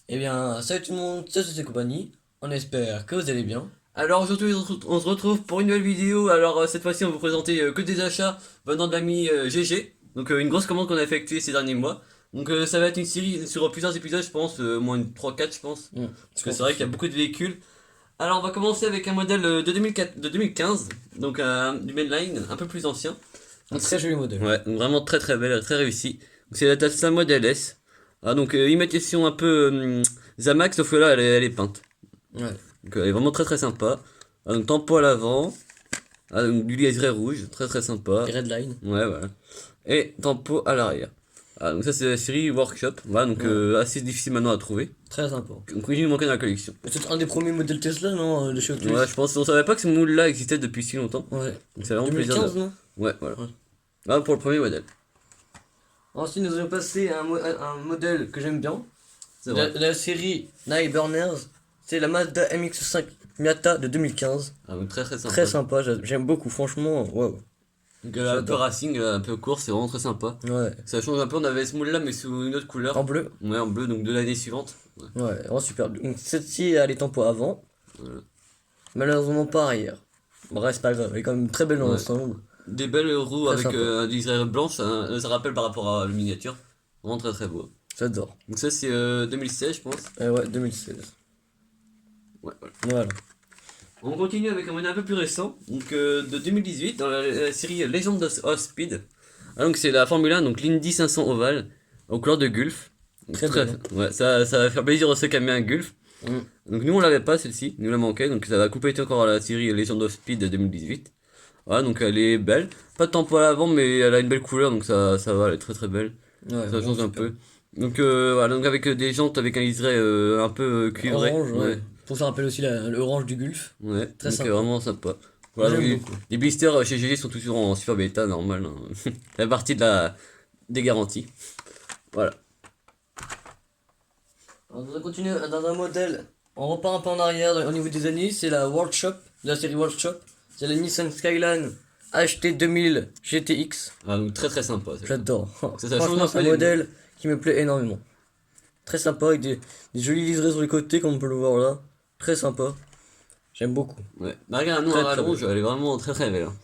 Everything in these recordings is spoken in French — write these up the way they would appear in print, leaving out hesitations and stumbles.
Eh bien, salut tout le monde, ça c'est compagnie. On espère que vous allez bien. Alors aujourd'hui on se retrouve pour une nouvelle vidéo. Alors cette fois-ci on va vous présenter que des achats venant de l'ami GG. Donc une grosse commande qu'on a effectuée ces derniers mois. Donc ça va être une série sur plusieurs épisodes je pense, au moins 3-4 je pense. Je Parce que pense c'est vrai qu'il aussi. y a beaucoup de véhicules. Alors on va commencer avec un modèle de 2004, de 2015. Donc du mainline un peu plus ancien. Un Donc très joli modèle. ouais, donc vraiment très très belle, très réussi. Donc c'est la Tesla Model S. Ah, donc imitation un peu Zamax sauf que là elle est peinte. Ouais. Donc elle est vraiment très très sympa. Ah, donc tempo à l'avant. Ah, donc du liseré rouge, très très sympa. Et Redline. Ouais, voilà. Et tempo à l'arrière. Ah, donc ça c'est la série Workshop. Voilà, donc Ouais. assez difficile maintenant à trouver. Très sympa. Donc il nous manquait dans la collection. C'est un des premiers modèles Tesla, non, de chez Hot Ouais, Wheels. je pense on savait pas que ce moule-là existait depuis si longtemps. Ouais. Donc c'est vraiment plaisir 2015, de... non? Ouais, voilà. Ouais. Voilà pour le premier modèle. Ensuite, nous allons passer à un modèle que j'aime bien. C'est vrai. La série Night Burners. C'est la Mazda MX-5 Miata de 2015. Ah, donc très très sympa. Très sympa, j'aime beaucoup, franchement. Waouh. Donc un peu J'adore. racing, un peu course, c'est vraiment très sympa. Ouais. Ça change un peu, on avait ce moule-là mais sous une autre couleur. En bleu. Ouais, en bleu, donc de l'année suivante. Ouais. Ouais, vraiment super. Donc, celle-ci a les tempos avant. Voilà. Malheureusement pas arrière. Bref, c'est pas grave, elle est quand même très belle dans Ouais. l'ensemble. Des belles roues Très avec sympa. un design blanche, ça rappelle par rapport à la miniature. Vraiment très très beau. J'adore. Donc ça c'est 2016 je pense. Ouais, 2016. Ouais, voilà. Voilà. On continue avec un modèle un peu plus récent, donc de 2018 dans la série Legend of Speed. Ah, donc c'est la Formule 1, donc l'Indy 500 Oval, aux couleurs de Gulf. Donc, Très belle. ouais, ça va faire plaisir à ceux qui aiment bien Gulf. Mm. Donc nous on l'avait pas celle-ci, nous la manquait, donc ça va compléter encore la série Legend of Speed de 2018. Voilà, donc elle est belle. Pas de tempo à l'avant, mais elle a une belle couleur, donc ça va, elle est très très belle. Ouais, Ça vraiment change un super. peu. Donc voilà, donc avec des jantes avec un liseré un peu cuivré. Orange, ouais. Ouais, Pour ça rappelle aussi l'orange du Gulf. ouais. Très Donc sympa. vraiment sympa. Voilà, donc J'aime beaucoup. les blisters chez GG sont toujours en super bêta, normal. Hein. La partie des garanties. Voilà. Alors, on va continuer dans un modèle. On repart un peu en arrière au niveau des années. C'est la Workshop, de la série Workshop. C'est la Nissan Skyline HT 2000 GTX. Ah, donc très très sympa. J'adore. Ça change Franchement, un c'est peu un les modèle qui me plaît énormément. Très sympa avec des jolis liserés sur les côtés, comme on peut le voir là. Très sympa. J'aime beaucoup. Ouais. Bah regarde, la Très noire à très rouge, elle est vraiment très très belle. Hein.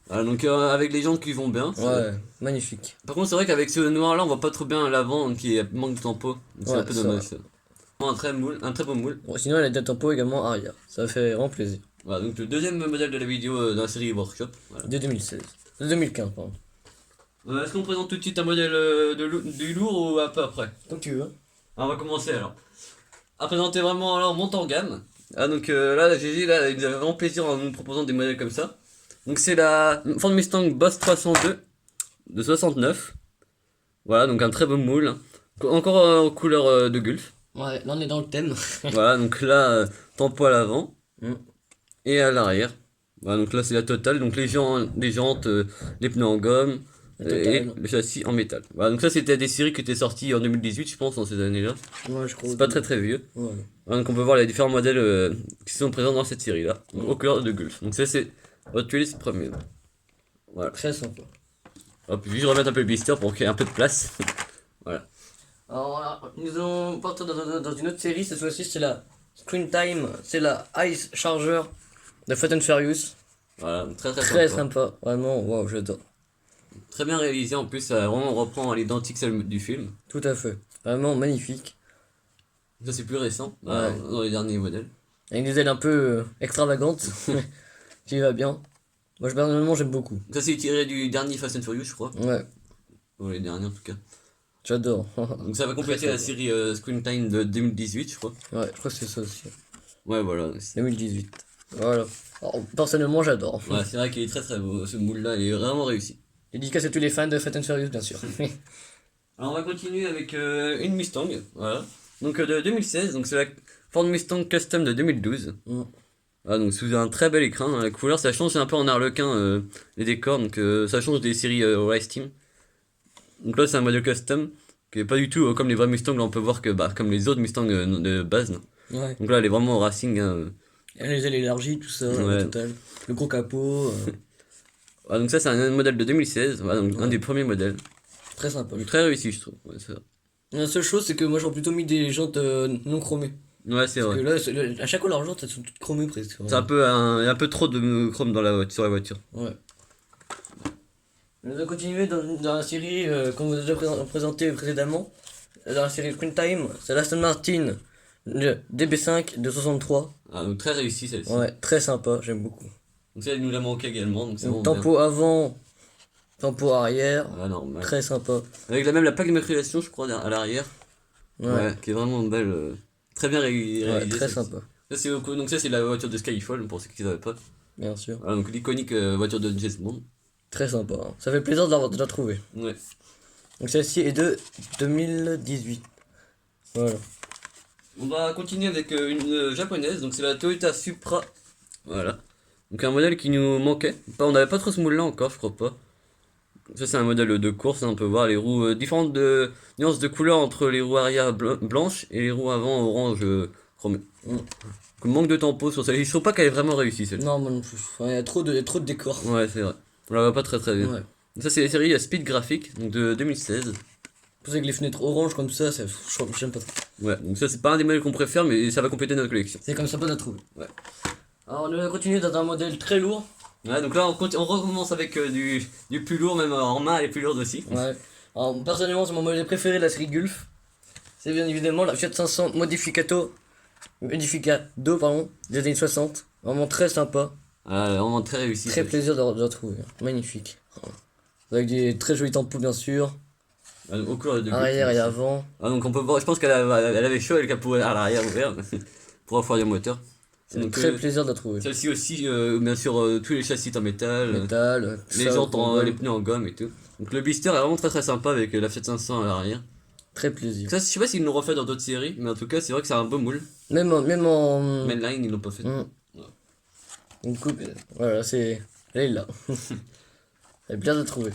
Voilà, donc avec les jantes qui vont bien. Ouais, magnifique. Par contre, c'est vrai qu'avec ce noir là, on voit pas trop bien l'avant, donc il manque de tempo. Donc c'est Ouais, un peu ça dommage va. ça. Vraiment un très beau moule. Bon, sinon, elle a des tempos également arrière. Ça fait vraiment plaisir. Voilà, donc le deuxième modèle de la vidéo dans la série Workshop. Voilà. De 2016. De 2015, pardon. Est-ce qu'on présente tout de suite un modèle du lourd ou un peu après? Comme tu veux. On va commencer alors. À présenter vraiment alors montant en gamme. Ah donc là la GG là il nous avait vraiment plaisir en nous proposant des modèles comme ça. Donc c'est la Ford Mustang Boss 302 de 69. Voilà donc un très beau moule. Hein. Encore en couleur de Gulf. Ouais, là on est dans le thème. Voilà donc là tempo à l'avant Mm. et à l'arrière. Voilà donc là c'est la totale. Donc les jantes, les pneus en gomme. La Et totale. le châssis en métal. Voilà, donc ça c'était des séries qui étaient sorties en 2018 je pense dans ces années-là. Ouais, je crois. C'est pas très très vieux. Ouais. Donc on peut voir les différents modèles qui sont présents dans cette série là, aux couleurs de Gulf. Donc ça c'est Hot Wheels premier. Voilà. Très sympa. Hop, puis je remets un peu le blister pour qu'il y ait un peu de place. Voilà. Alors là, nous allons partir dans une autre série. Cette fois-ci, c'est la Screen Time. C'est la Ice Charger de Fast and Furious. Voilà, donc très très Très sympa. sympa. Vraiment, waouh, j'adore. Très bien réalisé en plus, ça vraiment reprend à l'identique celle du film. Tout à fait. Vraiment magnifique. Ça c'est plus récent, Ouais. dans les derniers modèles. Avec des ailes un peu extravagantes. Qui va bien. Moi, personnellement, j'aime beaucoup. Ça c'est tiré du dernier Fast and Furious je crois. Ouais, Ou les derniers en tout cas. j'adore. Donc ça va compléter Très la série Screen Time de 2018 je crois. Ouais, je crois que c'est ça aussi. Ouais voilà. 2018. Voilà. Alors, personnellement, j'adore. Ouais, c'est vrai qu'il est très très beau, ce moule là il est vraiment réussi. Dédicace à tous les fans de Fast and Furious, bien sûr. Alors on va continuer avec une Mustang, voilà. Donc de 2016, donc c'est la Ford Mustang Custom de 2012. Mm. Ah, donc sous un très bel écran, hein. La couleur ça change un peu en arlequin les décors, donc ça change des séries Race Team. Donc là c'est un modèle custom qui est pas du tout comme les vrais Mustangs, là on peut voir que bah, comme les autres Mustangs de base. Non. Ouais. Donc là elle est vraiment au racing. Hein. Et les ailes élargies, tout ça, Ouais. total. Le gros capot, Ah, donc ça c'est un modèle de 2016, voilà, donc un Ouais. des premiers modèles. très sympa. Donc, très réussi je trouve. Ouais, ça. La seule chose, c'est que moi j'aurais plutôt mis des jantes non chromées. Ouais, c'est Parce vrai. que là, à chaque fois, leurs jantes elles sont toutes chromées presque. C'est un peu, il y a un peu trop de chrome dans la voiture, sur la voiture. Ouais. On va continuer dans la série qu'on vous a déjà présenté précédemment. Dans la série Springtime, c'est l'Aston Martin le DB5 de 63. Ah, donc très réussi celle-ci. Ouais, très sympa, j'aime beaucoup. Donc ça, il nous l'a manqué également, donc c'est Donc, vraiment tempo avant, tempo arrière, bien. Ah, normal. très sympa. Avec la plaque d'immatriculation, je crois, à l'arrière. Ouais, Qui est vraiment belle. Très bien réalisée. ouais, très celle-ci. sympa, Donc ça, c'est la voiture de Skyfall, pour ceux qui ne savaient pas. bien sûr. Voilà, donc l'iconique voiture de James Bond. Très sympa, hein. Ça fait plaisir de la trouver. Ouais. Donc celle-ci est de 2018. Voilà. On va continuer avec une japonaise, donc c'est la Toyota Supra. Voilà. Donc un modèle qui nous manquait. On n'avait pas trop ce modèle-là encore, je crois pas. Ça c'est un modèle de course, hein, on peut voir les roues différentes de nuances de couleur entre les roues arrière blanches et les roues avant orange chromé. Manque de tempo sur celle-ci, je trouve pas qu'elle est vraiment réussie celle-ci. Non, moi non plus. Enfin, il y a trop de décors. Ouais, c'est vrai. On la voit pas très bien. Ouais. Ça c'est la série Speed Graphic, donc de 2016. Pour ça que les fenêtres orange comme ça, j'aime pas trop. Ouais, donc ça c'est pas un des modèles qu'on préfère, mais ça va compléter notre collection. C'est comme ça pas de la trouver. Ouais. Alors on va continuer dans un modèle très lourd. Ouais, donc là on recommence avec du plus lourd, même en main elle est plus lourde aussi. Ouais. Alors personnellement c'est mon modèle préféré de la série Gulf. C'est bien évidemment la Fiat 500 Modificado pardon, des années 60. Vraiment très sympa. Ah, vraiment très réussi. Très plaisir de la trouver. Magnifique. Avec des très jolis tempos bien sûr. Au couleurs de Arrière et avant. Ah, donc on peut voir, je pense qu'elle elle avait chaud et le capot à l'arrière ouvert pour refroidir le moteur. C'est Donc, très plaisir de la trouver. Celle-ci aussi, bien sûr, tous les châssis en métal, Métal, les ça, jantes, gomme. les pneus en gomme et tout. Donc le blister est vraiment très sympa avec la Fiat 500 à l'arrière. Très plaisir. Ça, je sais pas s'ils l'ont refait dans d'autres séries, mais en tout cas, c'est vrai que c'est un beau moule. Même en... Mainline, ils l'ont pas fait. Du coup, voilà, c'est... Elle est là. Elle est bien de la trouver.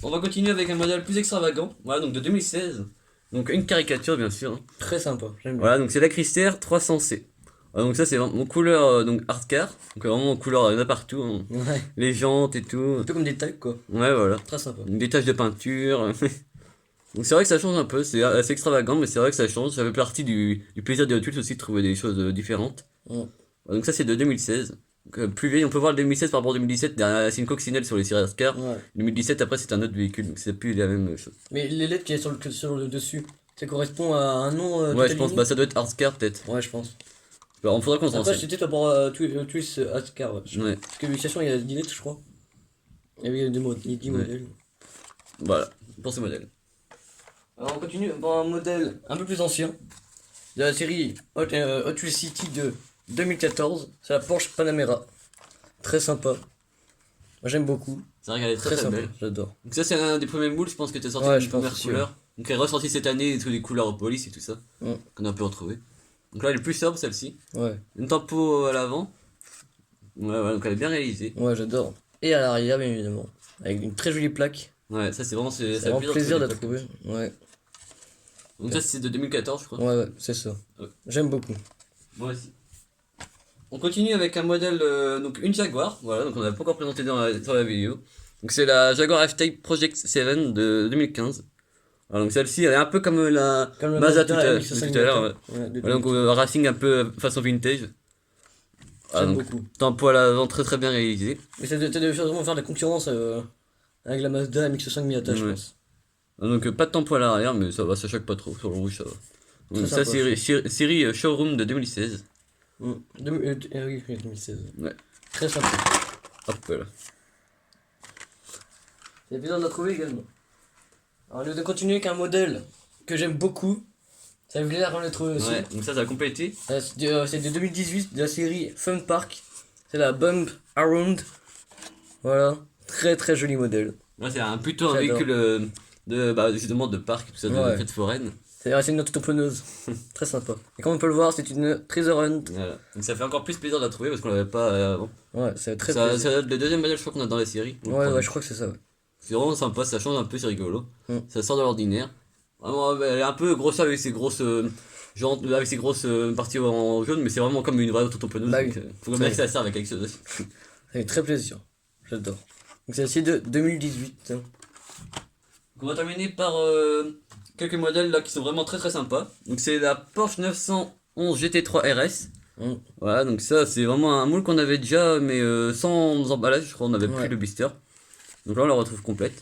On va continuer avec un modèle plus extravagant, voilà, donc de 2016. Donc une caricature, bien sûr. Hein. Très sympa, j'aime bien. Voilà, donc c'est la Chrysler 300C. Voilà, donc ça, c'est vraiment en couleur donc art car. Donc vraiment en couleur, il y en a partout. Hein. Ouais. Les jantes et tout. Un peu comme des tags quoi. Ouais, voilà. Très sympa. Des taches de peinture. Donc c'est vrai que ça change un peu, c'est assez extravagant, mais c'est vrai que ça change. Ça fait partie du plaisir des Hot Wheels aussi de trouver des choses différentes. Ouais. Donc ça c'est de 2016. Donc, plus vieille, on peut voir le 2016 par rapport au 2017, c'est une coccinelle sur les séries car. Ouais. 2017 après c'est un autre véhicule, donc c'est plus la même chose. Mais les lettres qu'il y a sur le dessus, ça correspond à un nom Ouais, je pense, bah ça doit être Art Car peut-être. Ouais, je pense. Bah, on faudra qu'on s'en Après, renseigne. c'était par rapport à Twist Ascar. Ouais. Ouais, Parce que l'utilisation, il y a 10 lettres, je crois. Il y avait il y a 10 modèles. voilà, pour ce modèle. Alors, on continue par un modèle un peu plus ancien. De la série Hot Wheels City de 2014. C'est la Porsche Panamera. Très sympa. Moi, j'aime beaucoup. C'est vrai qu'elle est très Très très sympa, belle. j'adore. Donc ça c'est un des premiers moules, je pense que t'es sorti Ouais, d'une je pense première aussi, couleur. Donc elle est ressortie cette année, toutes les couleurs au police et tout ça. Ouais. Qu'on a pu retrouver. Donc là elle est plus sobre celle-ci. Ouais, Une tempo à l'avant. Ouais, donc elle est bien réalisée. ouais, j'adore. Et à l'arrière, bien évidemment. Avec une très jolie plaque. Ouais, ça c'est vraiment, C'est ça fait vraiment plaisir de la les plaques. trouver. Ouais, Donc ça c'est de 2014 je crois. ouais, c'est ça. Ouais. J'aime beaucoup. Moi aussi. On continue avec un modèle, donc une Jaguar, voilà, donc on n'a pas encore présenté sur la vidéo. Donc c'est la Jaguar F-Type Project 7 de 2015. Alors, donc celle-ci elle est un peu comme la Comme le Mazda tout à MX-5 l'heure. Ouais. de Voilà, donc racing un peu façon vintage. Ah, J'aime donc, beaucoup. tempo à l'avant très bien réalisé. Mais ça devait vraiment faire de la concurrence avec la Mazda MX-5 Miata, je Ouais. pense. Ah, donc pas de tempo à l'arrière, mais ça va, ça choque pas trop, sur le rouge ça va. Donc, Très ça sympa. c'est série Showroom de 2016. Oui, 2016. Ouais. Très sympa. Hop là. C'est plaisir de la trouver également. Alors, nous allons continuer avec un modèle que j'aime beaucoup. Ça fait plaisir qu'on le trouve aussi. Ouais, donc ça va compléter. C'est de 2018 de la série Fun Park. C'est la Bump Around. Voilà. Très joli modèle. Là c'est plutôt un J'adore. véhicule justement de parc, tout ça, de Ouais. fête foraine. C'est une autopreneuse. Très sympa. Et comme on peut le voir, c'est une Treasure Hunt. Voilà. Donc ça fait encore plus plaisir de la trouver parce qu'on l'avait pas avant. Ouais, c'est très Ça plaisir. va être le deuxième modèle je crois qu'on a dans la série. Donc, Ouais, je crois que c'est ça. Ouais. c'est vraiment sympa, ça change un peu, c'est rigolo. Mm. Ça sort de l'ordinaire. Vraiment, elle est un peu grosse avec ses grosses jantes, avec ses grosses parties en jaune, mais c'est vraiment comme une vraie autopreneuse. Bah Donc, oui. faut bien que ça serve avec quelque chose aussi. Ça fait très plaisir. J'adore. Donc celle-ci de 2018. On va terminer par quelques modèles là qui sont vraiment très sympas. Donc c'est la Porsche 911 GT3 RS. Mm. Voilà, donc ça c'est vraiment un moule qu'on avait déjà, mais sans emballage, je crois on avait pris Ouais. le blister. Donc là on la retrouve complète.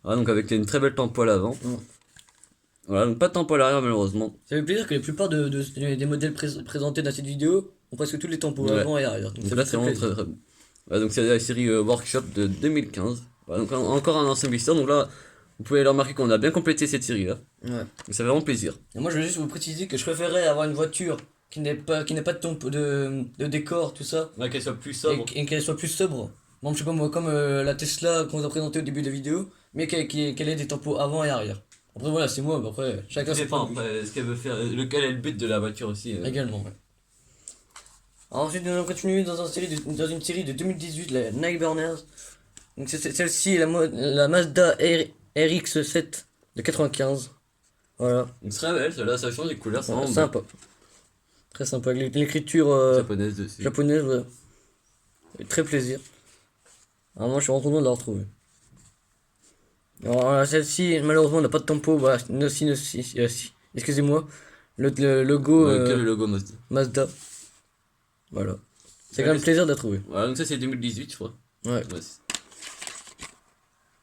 Voilà, donc avec une très belle tempo à l'avant. Mm. Voilà, donc pas de tempo à l'arrière malheureusement. Ça fait plaisir que la plupart des modèles présentés dans cette vidéo ont presque tous les tampons Ouais. avant et arrière. Donc Donc ça là fait c'est vraiment plaisir. très bon. Voilà, donc c'est la série Workshop de 2015. Voilà, donc encore un ancien blister. Donc là vous pouvez le remarquer qu'on a bien complété cette série là. Ouais. Donc ça fait vraiment plaisir. Et moi je veux juste vous préciser que je préférerais avoir une voiture qui n'ait pas de de décor, tout ça, Ouais, qu'elle soit plus et, sobre. et qu'elle soit plus sobre. Bon, je sais pas moi, comme la Tesla qu'on vous a présentée au début de la vidéo, mais qu'elle ait des tampons avant et arrière. Après voilà, c'est moi, mais après chacun Ça son dépend point de vue. après ce qu'elle veut faire, lequel est le but de la voiture aussi. Également, ouais. Alors, ensuite, nous allons continuer dans dans une série de 2018, la Nightburners. Donc celle-ci est la Mazda RX-7 de 95. Voilà, Donc très belle, celle-là, ça change les couleurs, c'est vraiment sympa. Très sympa, avec l'écriture japonaise dessus. japonaise, ouais. Et très plaisir. Alors moi je suis vraiment content de la retrouver. Alors celle-ci, malheureusement, n'a pas de tempo. Voilà, si. Excusez-moi. Le logo Ouais, quel est le logo Mazda. Mazda. Voilà. C'est Ouais, quand même mais- plaisir de la trouver. Voilà, donc ça c'est 2018 je crois. Ouais, Ouais,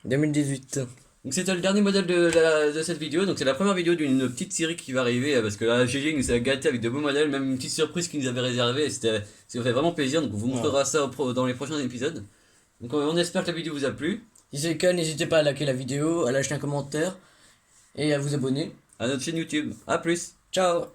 2018. donc c'était le dernier modèle de cette vidéo, donc c'est la première vidéo d'une petite série qui va arriver, parce que là GG nous a gâté avec de beaux modèles, même une petite surprise qu'ils nous avait réservée, et ça fait vraiment plaisir, donc on vous montrera ça dans les prochains épisodes. Donc on espère que la vidéo vous a plu, Si c'est le cas, n'hésitez pas à liker la vidéo, à lâcher un commentaire et à vous abonner. à notre chaîne YouTube, à plus. Ciao!